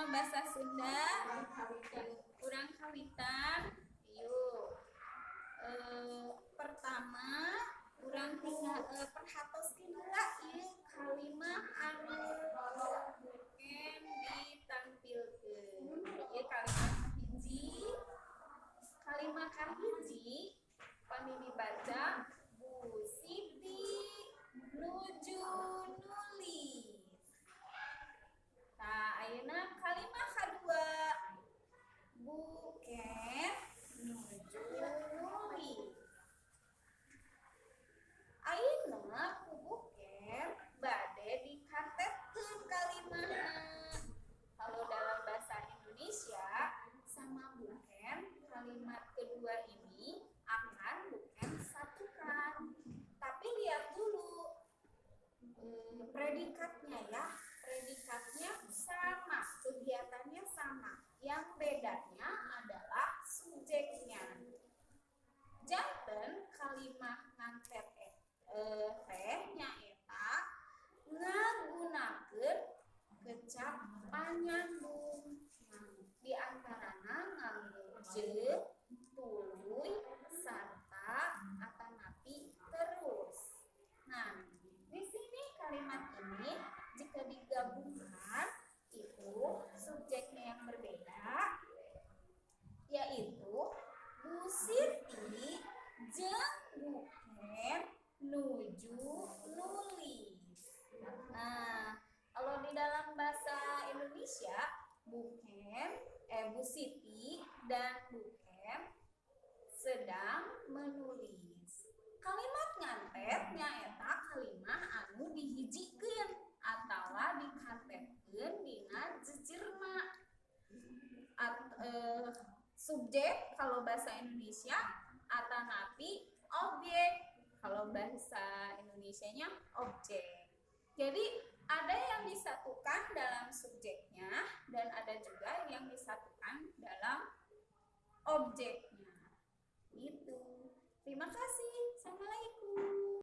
Dina bahasa Sunda kurang kawitan yuk. Pertama kurang tinggal perhatoskeun heula ieu kalimat anu mungkin ditampilkeun. Ieu kalimat kahiji. Kalimat kahiji pami dibaca Bu Siti nuju nulis. Nah, ayeuna kalimat kadua Bu Ken nuju nulis. Ayeuna ku Bu Ken bade dikatetkeun kalimatna. Kalau dalam bahasa Indonesia sama Bu Ken kalimat kedua ini akan Bu Ken satukan. Tapi lihat dulu predikatnya ya. Predikatnya sama, kegiatannya sama. Yang bedanya adalah subjeknya. Janten kalimat ngantet tehnya eta ngagunakeun kecap panyambung. Di antarana nganggo je, tuluy, sarta, atanapi, terus. Nah, di sini kalimat ini jika digabungkan itu subjeknya yang berbeda, yaitu Bu Siti jeung Bu Ken nuju nulis. Nah, kalau di dalam bahasa Indonesia Bu Siti dan Bu Ken sedang menulis. Kalimat ngantet nyaeta kalimat anu dihijikeun atawa dikatetkeun dina jejerna. Subjek kalau bahasa Indonesia atanapi objek, kalau bahasa Indonesianya objek. Jadi ada yang disatukan